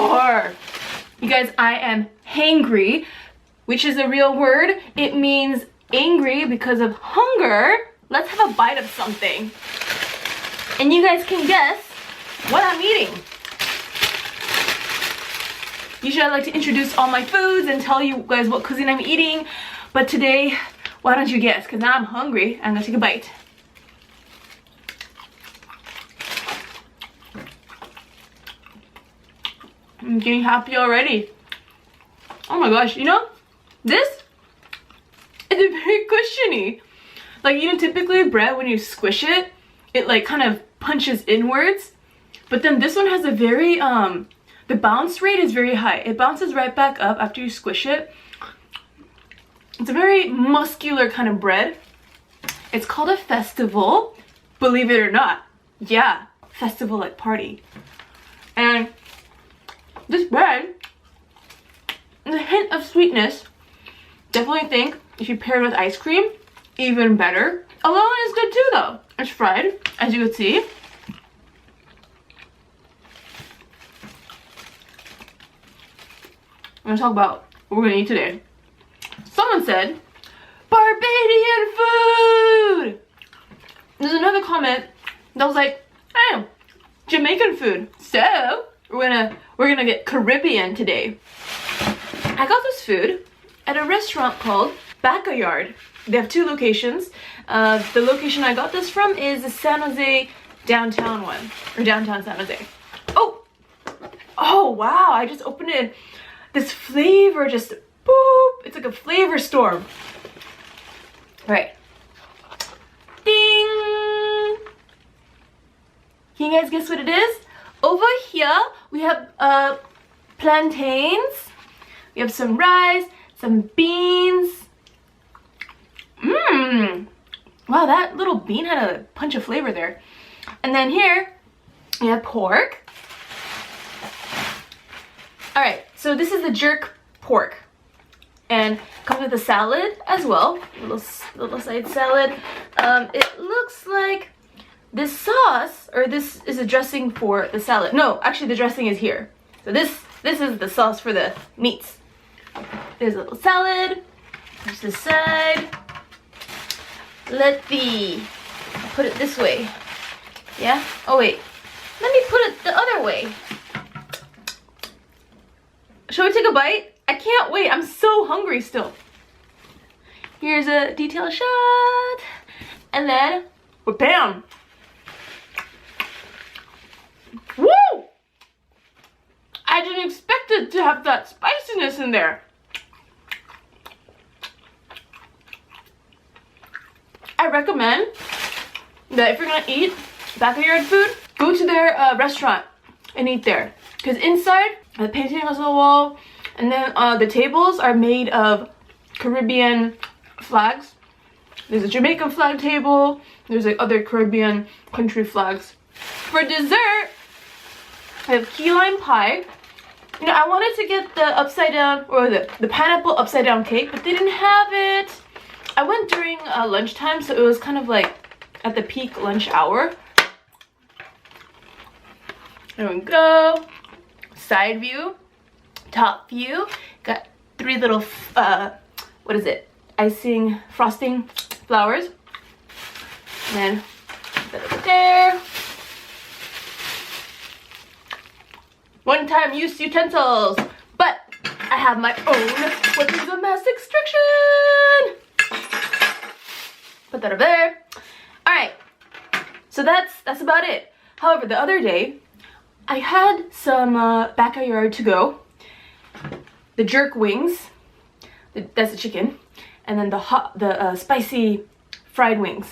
more. You guys, I am hangry, which is a real word. It means angry because of hunger. Let's have a bite of something. And you guys can guess what I'm eating. Usually I like to introduce all my foods and tell you guys what cuisine I'm eating. But today, why don't you guess? Because now I'm hungry. I'm gonna take a bite. I'm getting happy already. Oh my gosh, you know, this is very cushiony. Like, you know, typically bread, when you squish it, it like kind of punches inwards. But then this one has a very, the bounce rate is very high. It bounces right back up after you squish it. It's a very muscular kind of bread. It's called a festival, believe it or not. Yeah, festival like party. And this bread, a hint of sweetness. Definitely think if you pair it with ice cream, even better. Alone is good too though. It's fried, as you can see. I'm gonna talk about what we're gonna eat today. Someone said, Barbadian food! There's another comment that was like, oh, Jamaican food. So, we're gonna get Caribbean today. I got this food at a restaurant called Backyard. They have 2 locations. The location I got this from is the San Jose downtown one, or downtown San Jose. Oh wow, I just opened it. This flavor just, boop, it's like a flavor storm. All right, ding. Can you guys guess what it is? Over here, we have plantains. We have some rice, some beans. Wow, that little bean had a punch of flavor there. And then here, we have pork. All right, so this is the jerk pork. And comes with a salad as well. Little side salad. It looks like this sauce, or this is a dressing for the salad. No, actually the dressing is here. So this is the sauce for the meats. There's a little salad. There's this side. I'll put it this way. Yeah? Oh wait, let me put it the other way. Shall we take a bite? I can't wait, I'm so hungry still. Here's a detail shot. And then, bam! Woo! I didn't expect it to have that spiciness in there. I recommend that if you're gonna eat backyard food, go to their restaurant and eat there. Because inside, the painting is on the wall, and then the tables are made of Caribbean flags. There's a Jamaican flag table. There's like other Caribbean country flags. For dessert, I have key lime pie. You know, I wanted to get the upside down, or the pineapple upside down cake, but they didn't have it. I went during lunchtime, so it was kind of like at the peak lunch hour. There we go. Side view, top view. Got 3 little, what is it? Icing, frosting flowers. And then put it over there. One-time use utensils, but I have my own weapons of mass extraction. Put that over there. All right, so that's about it. However, the other day, I had some backyard to go. The jerk wings, that's the chicken, and then the spicy fried wings.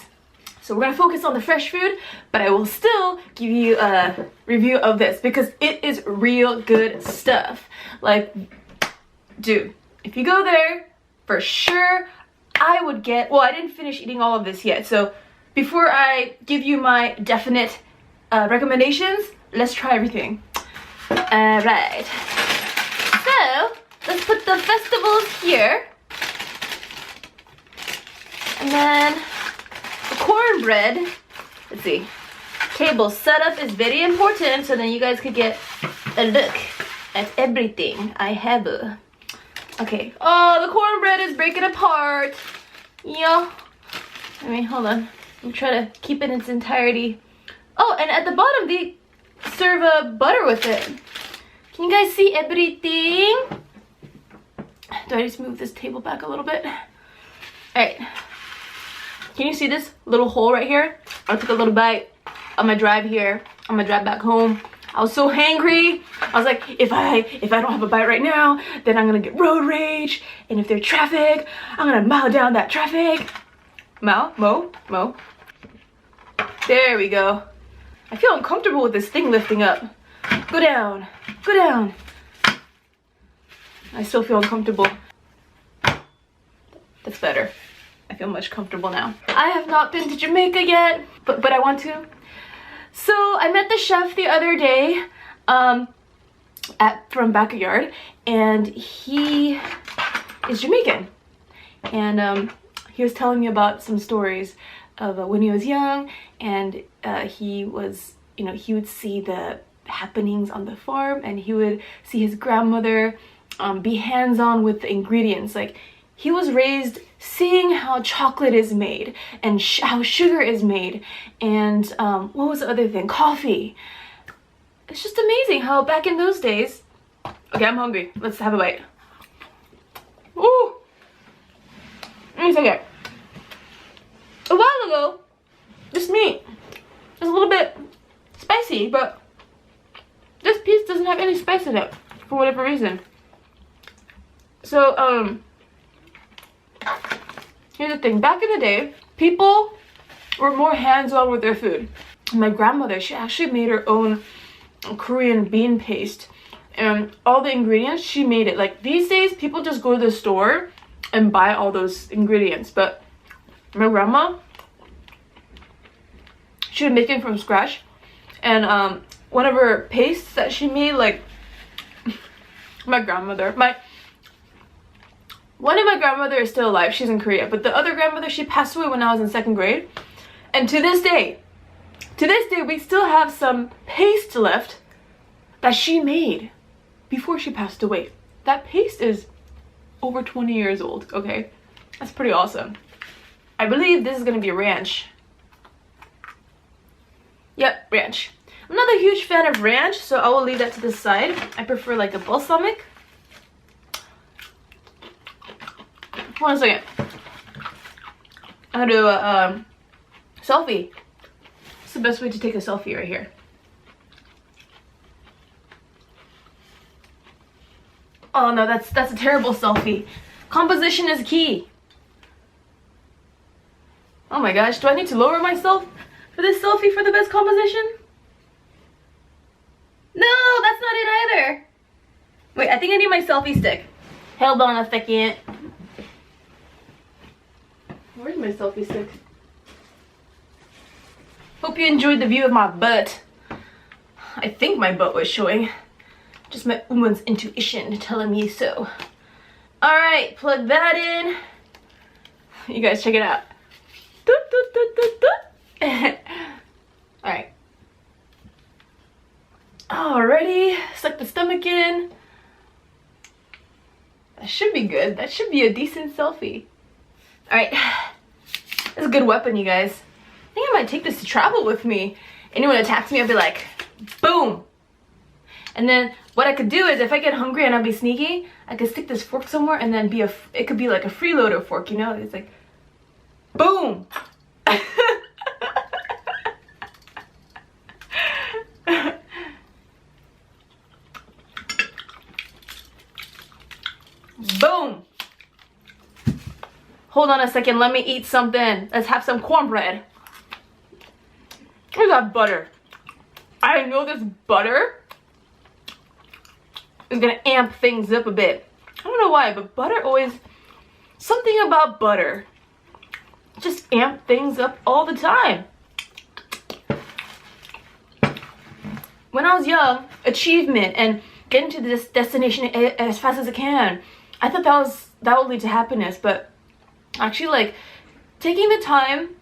So we're gonna focus on the fresh food, but I will still give you a review of this because it is real good stuff. Like, dude, if you go there, for sure, I would get, well, I didn't finish eating all of this yet. So before I give you my definite recommendations, let's try everything. All right. So let's put the festivals here. And then the cornbread, let's see. Table setup is very important, so then you guys could get a look That's everything I have. Okay. Oh, the cornbread is breaking apart. Yeah. I mean, hold on. Let me try to keep it in its entirety. Oh, and at the bottom they serve butter with it. Can you guys see everything? Do I just move this table back a little bit? Alright. Can you see this little hole right here? I took a little bite on my drive here. On my drive back home. I was so hangry. I was like, if I don't have a bite right now, then I'm gonna get road rage. And if there's traffic, I'm gonna mow down that traffic. Mow. There we go. I feel uncomfortable with this thing lifting up. Go down. Go down. I still feel uncomfortable. That's better. I feel much comfortable now. I have not been to Jamaica yet, but I want to. So I met the chef the other day from Backyard, and he is Jamaican. And he was telling me about some stories of when he was young, and he was, you know, he would see the happenings on the farm, and he would see his grandmother be hands-on with the ingredients. Like, he was raised seeing how chocolate is made and how sugar is made, and what was the other thing? Coffee. It's just amazing how back in those days. Okay, I'm hungry. Let's have a bite. Ooh. Let me take it. A while ago, this meat is a little bit spicy, but this piece doesn't have any spice in it for whatever reason. So, here's the thing. Back in the day, people were more hands-on with their food. My grandmother, she actually made her own Korean bean paste, and all the ingredients, she made it. Like, these days, people just go to the store and buy all those ingredients, but my grandma, she would make it from scratch. And one of her pastes that she made, like, one of my grandmother is still alive. She's in Korea, but the other grandmother, she passed away when I was in 2nd grade. And to this day, we still have some paste left that she made before she passed away. That paste is over 20 years old. Okay, that's pretty awesome. I believe this is gonna be ranch. Yep, ranch. I'm not a huge fan of ranch, so I will leave that to the side. I prefer like a balsamic. One second. I'm gonna do a selfie. It's the best way to take a selfie right here. Oh no, that's a terrible selfie. Composition is key. Oh my gosh, do I need to lower myself for this selfie for the best composition? No, that's not it either. Wait, I think I need my selfie stick. Hold on a second. Where's my selfie stick? Hope you enjoyed the view of my butt. I think my butt was showing. Just my woman's intuition telling me so. Alright, plug that in. You guys check it out. Alright. Alrighty, suck the stomach in. That should be good. That should be a decent selfie. Alright. That's a good weapon, you guys. I think I might take this to travel with me. Anyone attacks me, I'll be like, boom. And then what I could do is, if I get hungry and I'll be sneaky, I could stick this fork somewhere and then it could be like a freeloader fork, you know? It's like, boom. Boom. Hold on a second, let me eat something. Let's have some cornbread. Look at that butter. I know this butter is gonna amp things up a bit. I don't know why, but butter always, something about butter just amp things up all the time. When I was young, achievement and getting to this destination as fast as I can, I thought that would lead to happiness, but actually, like, taking the time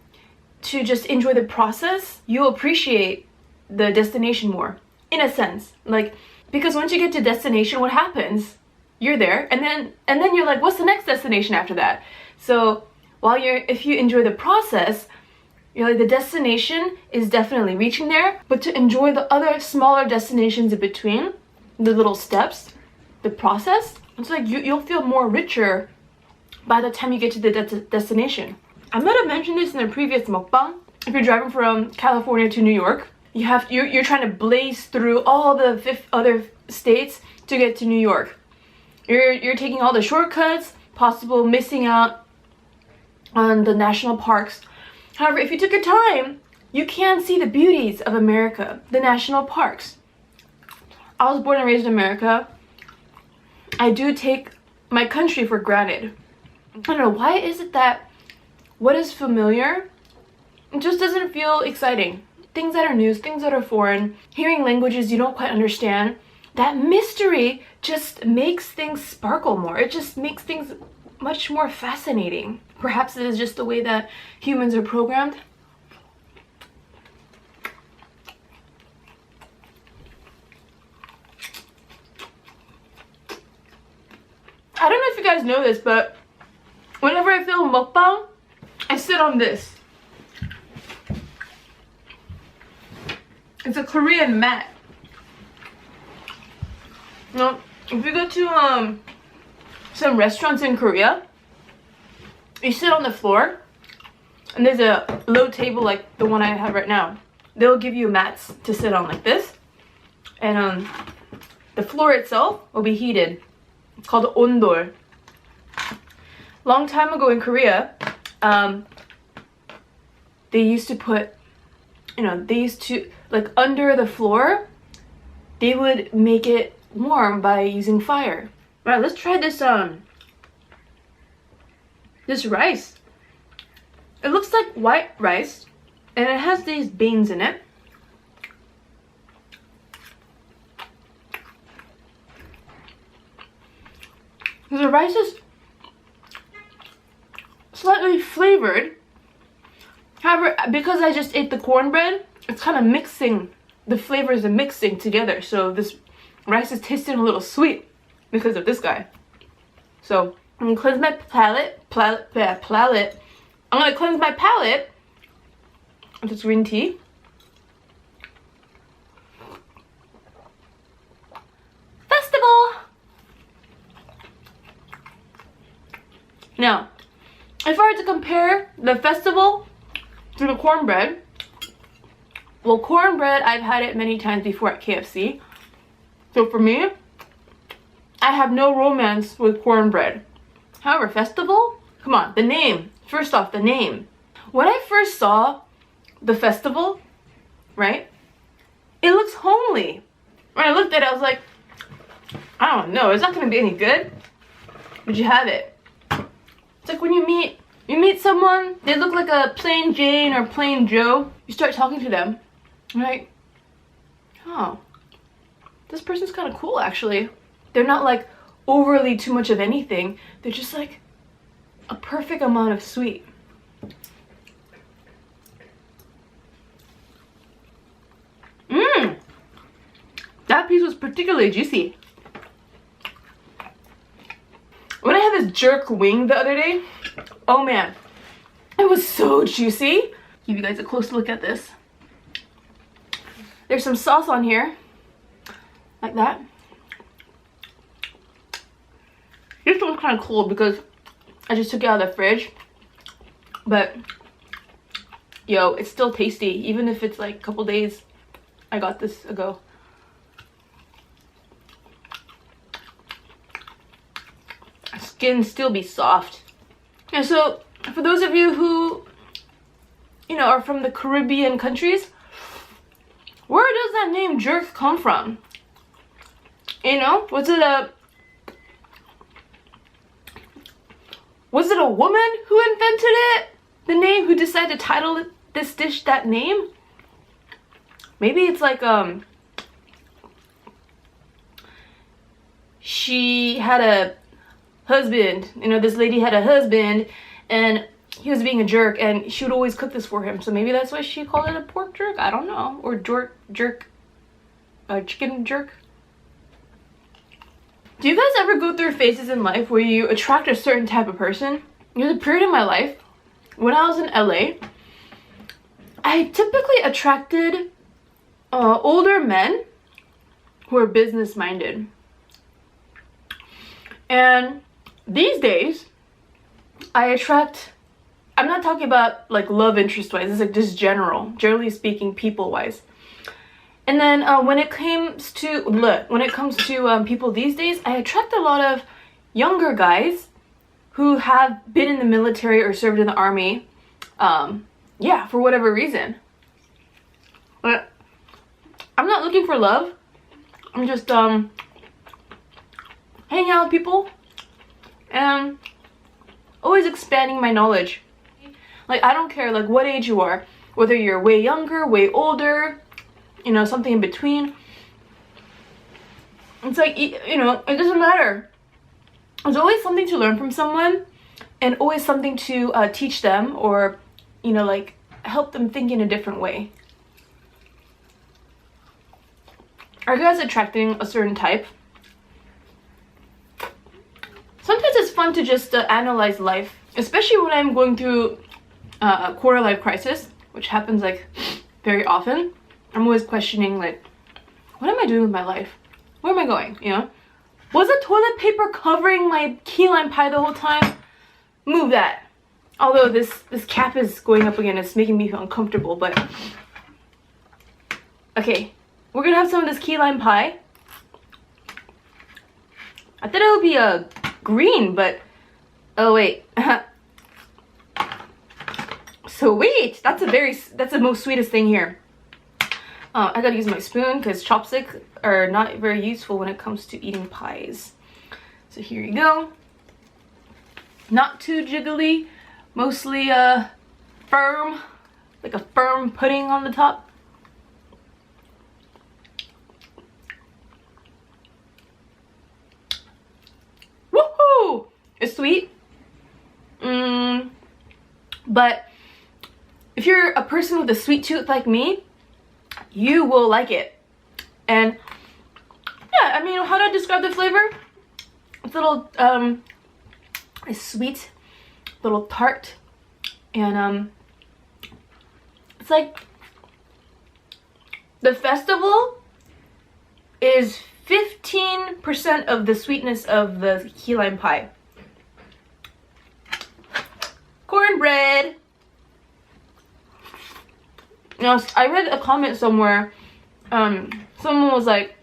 to just enjoy the process, you'll appreciate the destination more, in a sense. Like, Because once you get to destination, what happens? You're there, and then you're like, what's the next destination after that? So if you enjoy the process, you're like, the destination is definitely reaching there, but to enjoy the other smaller destinations in between, the little steps, the process, it's like you'll feel more richer by the time you get to the destination. I might have mentioned this in a previous mukbang. If you're driving from California to New York, you're trying to blaze through all the other states to get to New York. You're taking all the shortcuts possible, missing out on the national parks. However, if you took your time, you can see the beauties of America, the national parks. I was born and raised in America. I do take my country for granted. I don't know, why is it that what is familiar, it just doesn't feel exciting? Things that are new, things that are foreign, hearing languages you don't quite understand, that mystery just makes things sparkle more. It just makes things much more fascinating. Perhaps it is just the way that humans are programmed. I don't know if you guys know this, but whenever I film mukbang, I sit on this. It's a Korean mat. Now, if you go to some restaurants in Korea, you sit on the floor, and there's a low table like the one I have right now. They'll give you mats to sit on like this, and the floor itself will be heated. It's called ondol. Long time ago in Korea, they used to put, like under the floor, they would make it warm by using fire. All right, let's try this this rice. It looks like white rice, and it has these beans in it. The rice is slightly flavored. However, because I just ate the cornbread, it's kind of mixing, the flavors are mixing together. So this rice is tasting a little sweet because of this guy. So I'm gonna cleanse my palate. I'm gonna cleanse my palate with this green tea. Festival! Now, if I were to compare the festival to the cornbread, well, cornbread, I've had it many times before at KFC. So for me, I have no romance with cornbread. However, festival, come on, the name. First off, the name. When I first saw the festival, right, it looks homely. When I looked at it, I was like, I don't know, it's not gonna be any good, but you have it. It's like when you meet someone, they look like a plain Jane or plain Joe, you start talking to them, right? Oh, this person's kind of cool actually. They're not like overly too much of anything. They're just like a perfect amount of sweet. That piece was particularly juicy. When I had this jerk wing the other day, oh man, it was so juicy. Give you guys a close look at this. There's some sauce on here, like that. This one's kind of cold because I just took it out of the fridge, but yo, it's still tasty even if it's like a couple days I got this ago. Skin still be soft. And so for those of you who are from the Caribbean countries, where does that name jerk come from? Was it a woman who invented it? The name, who decided to title this dish that name? Maybe it's like she had a husband, this lady had a husband and he was being a jerk and she would always cook this for him, so maybe that's why she called it a pork jerk. I don't know. Or chicken jerk. Do you guys ever go through phases in life where you attract a certain type of person? There's a period in my life when I was in LA, I typically attracted older men who are business minded. And these days, I attract, I'm not talking about like love interest wise, it's like just generally speaking, people wise. And then when it comes to people these days, I attract a lot of younger guys who have been in the military or served in the army, yeah, for whatever reason. But I'm not looking for love. I'm just hanging out with people and always expanding my knowledge. Like, I don't care like what age you are, whether you're way younger, way older, you know, something in between. It's like, you know, it doesn't matter. There's always something to learn from someone and always something to teach them, or, you know, like help them think in a different way. Are you guys attracting a certain type? Sometimes it's fun to just analyze life, especially when I'm going through a quarter life crisis, which happens like very often. I'm always questioning, like, what am I doing with my life? Where am I going, you know? Was the toilet paper covering my key lime pie the whole time? Move that. Although this cap is going up again, it's making me feel uncomfortable, but... Okay, we're gonna have some of this key lime pie. I thought it would be a green, but... Oh, wait. Sweet! That's the most sweetest thing here. I gotta use my spoon because chopsticks are not very useful when it comes to eating pies. So here you go. Not too jiggly, mostly firm, like a firm pudding on the top. Woohoo! It's sweet. But if you're a person with a sweet tooth like me, you will like it. And yeah, I mean, how do I describe the flavor? It's a little it's sweet, little tart, and it's like the festival is 15% of the sweetness of the key lime pie. Cornbread. Now, I read a comment somewhere, someone was like,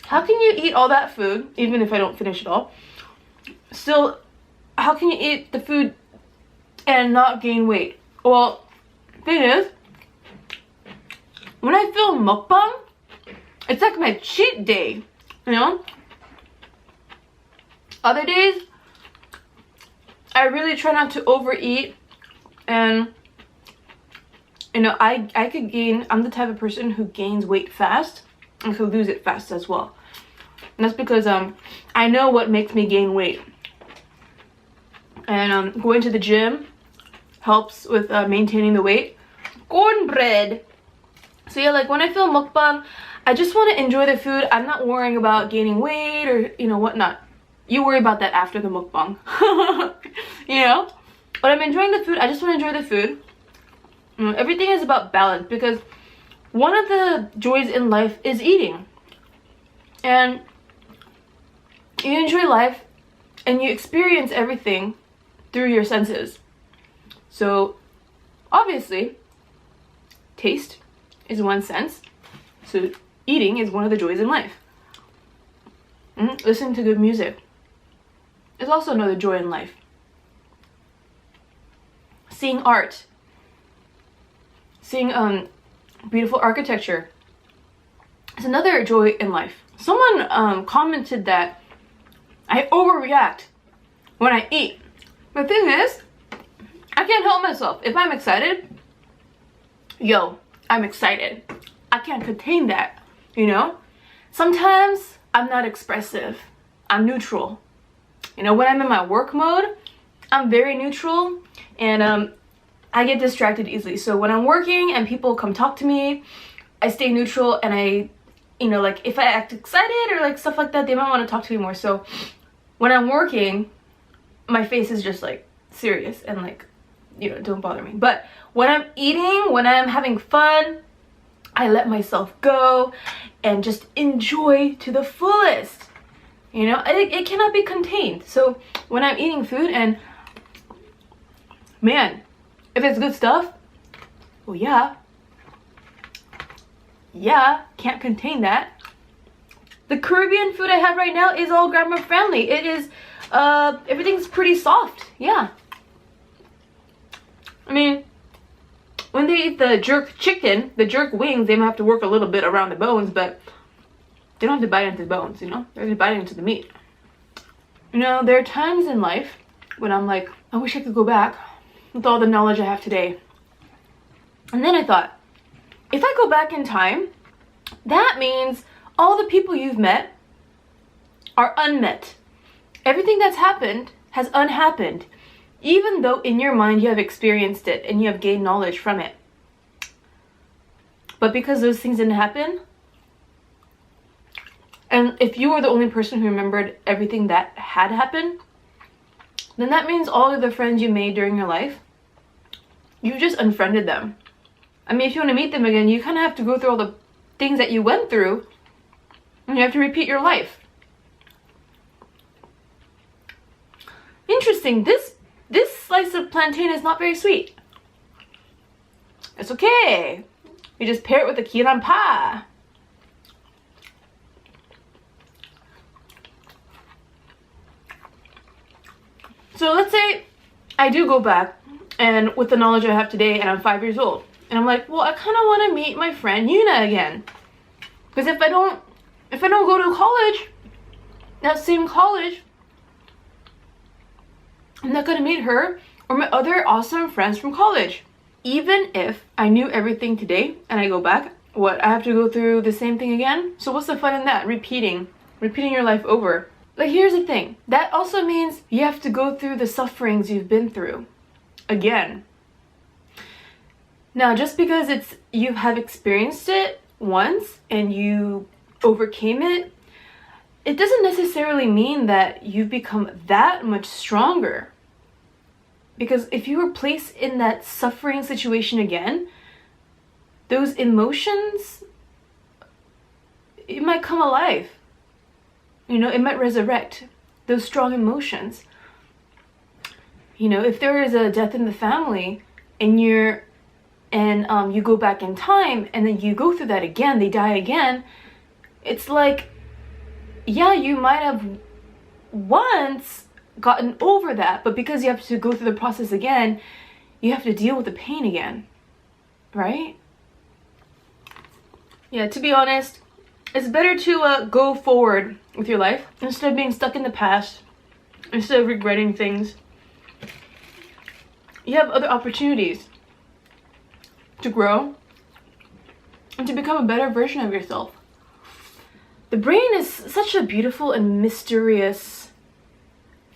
how can you eat all that food, even if I don't finish it all, still, how can you eat the food and not gain weight? Well, thing is, when I film mukbang, it's like my cheat day, you know? Other days, I really try not to overeat, and you know, I could gain, I'm the type of person who gains weight fast and could lose it fast as well. And that's because I know what makes me gain weight. And going to the gym helps with maintaining the weight. Cornbread. So yeah, like when I film mukbang, I just want to enjoy the food. I'm not worrying about gaining weight or, you know, whatnot. You worry about that after the mukbang. You know? But I'm enjoying the food. I just want to enjoy the food. Everything is about balance, because one of the joys in life is eating. And you enjoy life and you experience everything through your senses. So obviously, taste is one sense. So eating is one of the joys in life. Listening to good music is also another joy in life. Seeing art. Seeing beautiful architecture is another joy in life. Someone commented that I overreact when I eat. The thing is, I can't help myself. If I'm excited, yo, I'm excited. I can't contain that, you know? Sometimes I'm not expressive. I'm neutral. You know, when I'm in my work mode, I'm very neutral, and I get distracted easily. So when I'm working and people come talk to me, I stay neutral and I you know, like if I act excited or like stuff like that, they might want to talk to me more. So when I'm working, my face is just like serious and like, you know, don't bother me. But when I'm eating, when I'm having fun, I let myself go and just enjoy to the fullest. You know, it cannot be contained. So when I'm eating food and man, if it's good stuff, well, yeah, can't contain that. The Caribbean food I have right now is all grandma friendly. It is, everything's pretty soft. Yeah. I mean, when they eat the jerk chicken, the jerk wings, they might have to work a little bit around the bones, but they don't have to bite into the bones, you know? They're just biting into the meat. You know, there are times in life when I'm like, I wish I could go back with all the knowledge I have today. And then I thought, if I go back in time, that means all the people you've met are unmet. Everything that's happened has unhappened, even though in your mind you have experienced it and you have gained knowledge from it. But because those things didn't happen, and if you were the only person who remembered everything that had happened, then that means all of the friends you made during your life, you just unfriended them. I mean, if you want to meet them again, you kind of have to go through all the things that you went through, and you have to repeat your life. Interesting. This slice of plantain is not very sweet. It's okay. You just pair it with a key lime pie. So let's say I do go back, and with the knowledge I have today, and I'm 5 years old, and I'm like, well, I kind of want to meet my friend Yuna again, because if I don't go to college, that same college, I'm not gonna meet her or my other awesome friends from college. Even if I knew everything today and I go back, what, I have to go through the same thing again? So what's the fun in that? Repeating your life over. Like, here's the thing. That also means you have to go through the sufferings you've been through again. Now, just because you have experienced it once and you overcame it, it doesn't necessarily mean that you've become that much stronger. Because if you were placed in that suffering situation again, those emotions, it might come alive. You know, it might resurrect those strong emotions. You know, if there is a death in the family and you go back in time and then you go through that again, they die again, it's like, yeah, you might have once gotten over that, but because you have to go through the process again, you have to deal with the pain again, right? Yeah, to be honest, it's better to go forward with your life instead of being stuck in the past, instead of regretting things. You have other opportunities to grow and to become a better version of yourself. The brain is such a beautiful and mysterious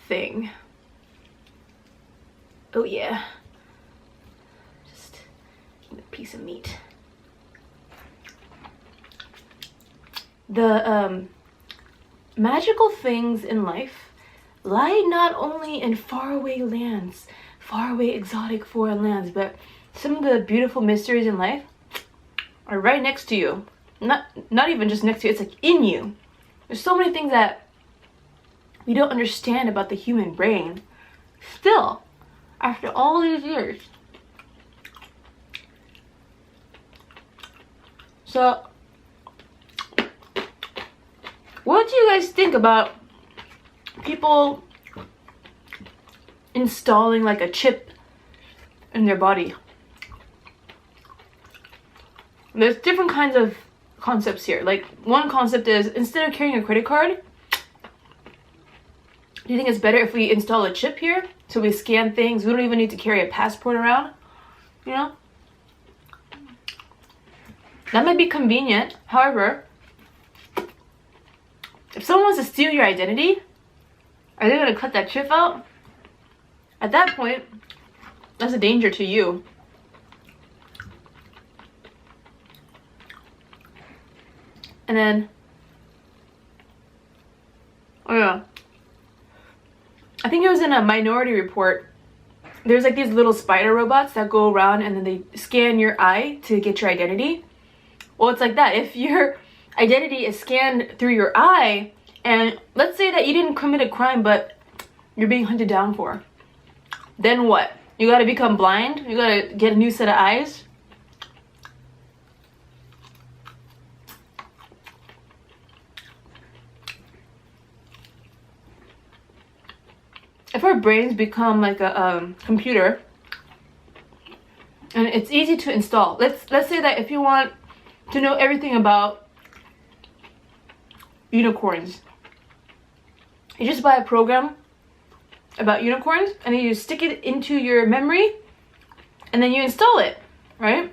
thing. Oh yeah. Just a piece of meat. The magical things in life lie not only in faraway lands, faraway exotic foreign lands, but some of the beautiful mysteries in life are right next to you. Not even just next to you, it's like in you. There's so many things that we don't understand about the human brain. Still, after all these years. So, what do you guys think about people installing like a chip in their body? There's different kinds of concepts here. Like, one concept is, instead of carrying a credit card, do you think it's better if we install a chip here? So we scan things, we don't even need to carry a passport around, you know? That might be convenient. However, if someone wants to steal your identity, are they gonna cut that chip out? At that point, that's a danger to you. And then, oh yeah, I think it was in a Minority Report. There's like these little spider robots that go around and then they scan your eye to get your identity. Well, it's like that. If your identity is scanned through your eye, and let's say that you didn't commit a crime but you're being hunted down for, then what? You gotta become blind? You gotta get a new set of eyes? If our brains become like a computer and it's easy to install, let's say that if you want to know everything about unicorns, you just buy a program about unicorns and then you stick it into your memory and then you install it, right?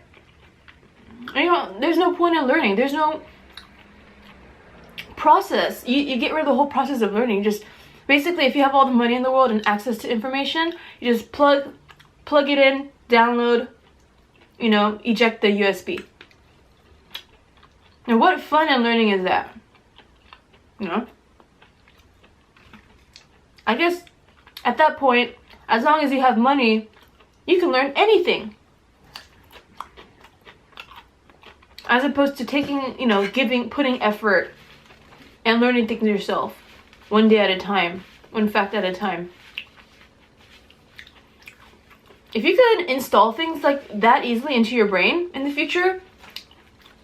And, you know, there's no point in learning. There's no process. You get rid of the whole process of learning. Just basically, if you have all the money in the world and access to information, you just plug it in, download, you know, eject the USB. Now, what fun and learning is that? You know? I guess at that point, as long as you have money, you can learn anything. As opposed to taking, you know, putting effort and learning things yourself. One day at a time, one fact at a time. If you could install things like that easily into your brain in the future,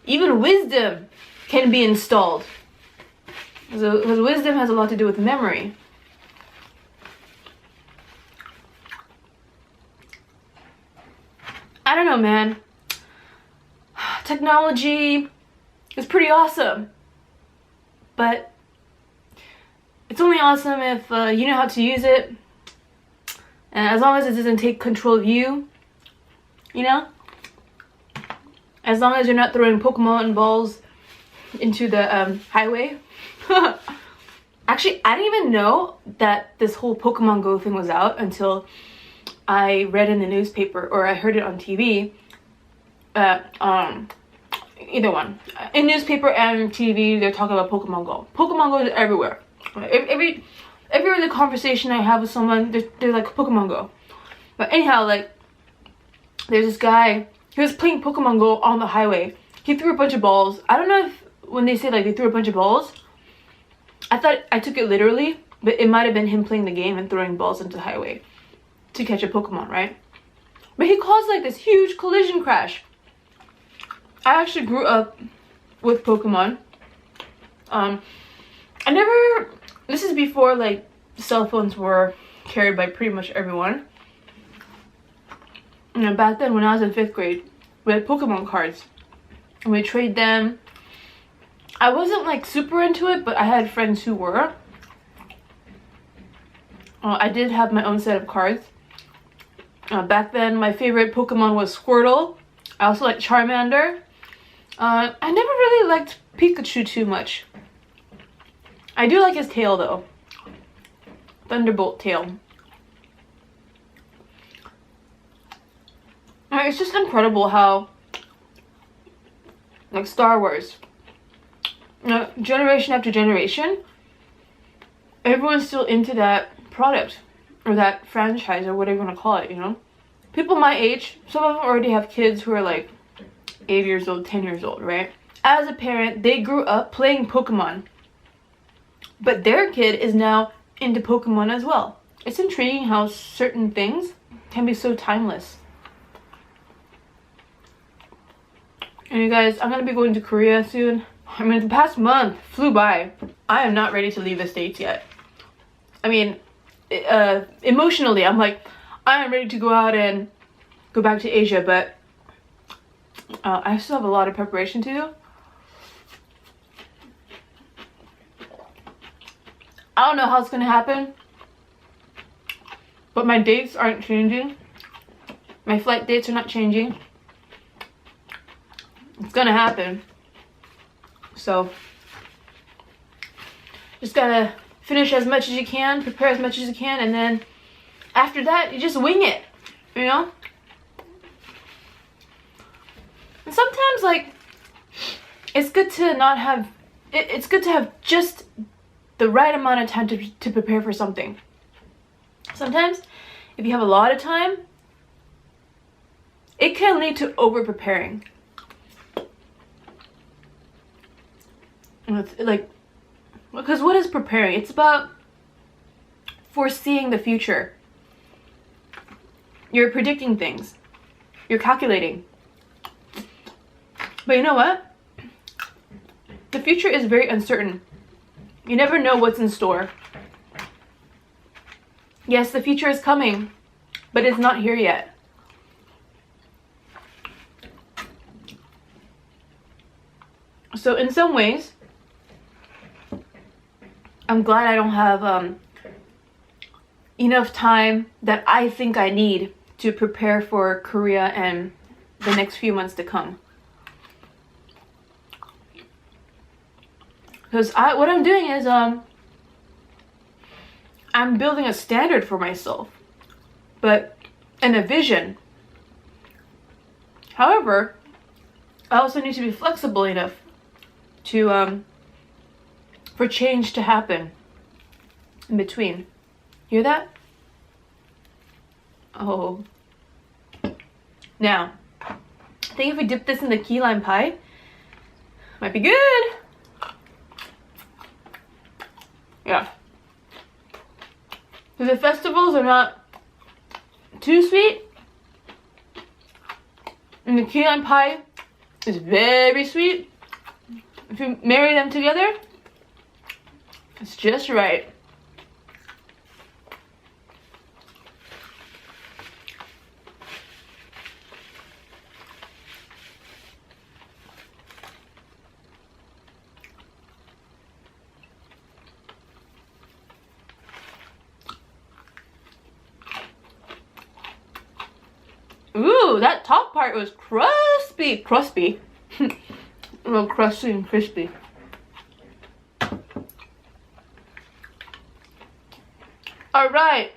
even wisdom can be installed. Because wisdom has a lot to do with memory. I don't know, man. Technology is pretty awesome. But it's only awesome if you know how to use it, and as long as it doesn't take control of you, you know? As long as you're not throwing Pokemon balls into the highway. Actually, I didn't even know that this whole PokemonGo thing was out until I read in the newspaper or I heard it on TV. Either one. In newspaper and TV, they're talking about PokemonGo. PokemonGo is everywhere. Every other conversation I have with someone, they're like PokemonGo. But anyhow, like, there's this guy, he was playing PokemonGo on the highway. He threw a bunch of balls. I don't know if when they say like they threw a bunch of balls, I thought I took it literally, but it might have been him playing the game and throwing balls into the highway to catch a Pokemon, right? But he caused like this huge collision crash. I actually grew up with Pokemon. This is before like cell phones were carried by pretty much everyone. You know, back then when I was in 5th grade, we had Pokemon cards and we trade them. I wasn't like super into it, but I had friends who were. I did have my own set of cards. Back then my favorite Pokemon was Squirtle. I also liked Charmander. I never really liked Pikachu too much. I do like his tail though. Thunderbolt tail. It's just incredible how, like Star Wars, you know, generation after generation, everyone's still into that product or that franchise or whatever you want to call it, you know? People my age, some of them already have kids who are like 8 years old, 10 years old, right? As a parent, they grew up playing Pokemon, but their kid is now into Pokemon as well. It's intriguing how certain things can be so timeless. And you guys, I'm gonna be going to Korea soon. I mean, the past month flew by. I am not ready to leave the States yet. I mean, emotionally, I'm like, I am ready to go out and go back to Asia, but I still have a lot of preparation to do. I don't know how it's gonna happen, but my dates aren't changing. My flight dates are not changing. It's gonna happen. So just gotta finish as much as you can, prepare as much as you can, and then after that you just wing it, you know? And sometimes like it's good to not have it's good to have just the right amount of time to prepare for something. Sometimes, if you have a lot of time, it can lead to over-preparing. Like, because what is preparing? It's about foreseeing the future. You're predicting things. You're calculating. But you know what? The future is very uncertain. You never know what's in store. Yes, the future is coming, but it's not here yet. So in some ways, I'm glad I don't have enough time that I think I need to prepare for Korea and the next few months to come. Because what I'm doing is I'm building a standard for myself, and a vision. However, I also need to be flexible enough to for change to happen in between. Hear that? Oh. Now, I think if we dip this in the key lime pie, might be good. Yeah. Because the festivals are not too sweet, and the key lime pie is very sweet. If you marry them together, it's just right. Ooh, that top part was crusty. Well, crusty and crispy. Alright.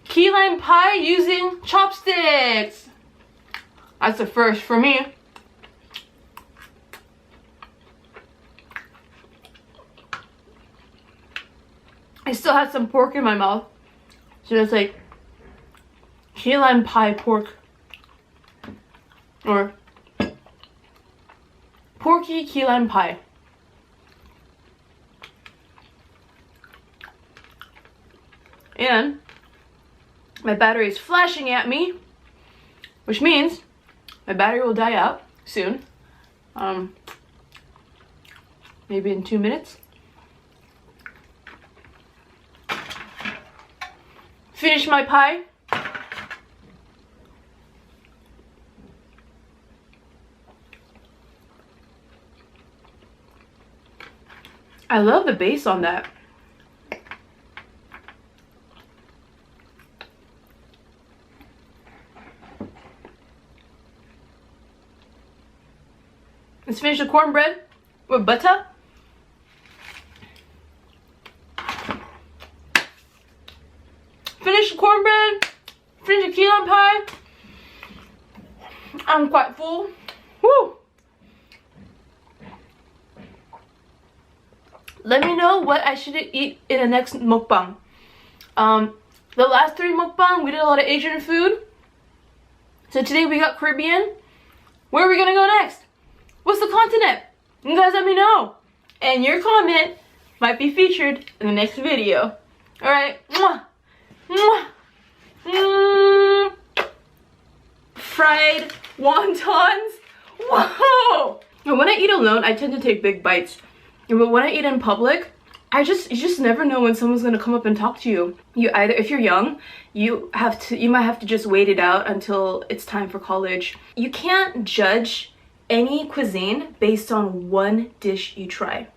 Key lime pie using chopsticks. That's a first for me. I still had some pork in my mouth. So it's like key lime pie pork. Or porky key lime pie. And my battery is flashing at me, which means my battery will die out soon. Maybe in 2 minutes. Finish my pie. I love the base on that. Let's finish the cornbread with butter. Finish the cornbread. Finish the key lime pie. I'm quite full. Woo! Let me know what I should eat in the next mukbang. The last 3 mukbang, we did a lot of Asian food. So today we got Caribbean. Where are we gonna go next? What's the continent? You guys let me know. And your comment might be featured in the next video. Alright. Mwah. Mwah. Fried wontons. Whoa! And when I eat alone, I tend to take big bites. But when I eat in public, you just never know when someone's gonna come up and talk to you. If you're young, you might have to just wait it out until it's time for college. You can't judge any cuisine based on one dish you try.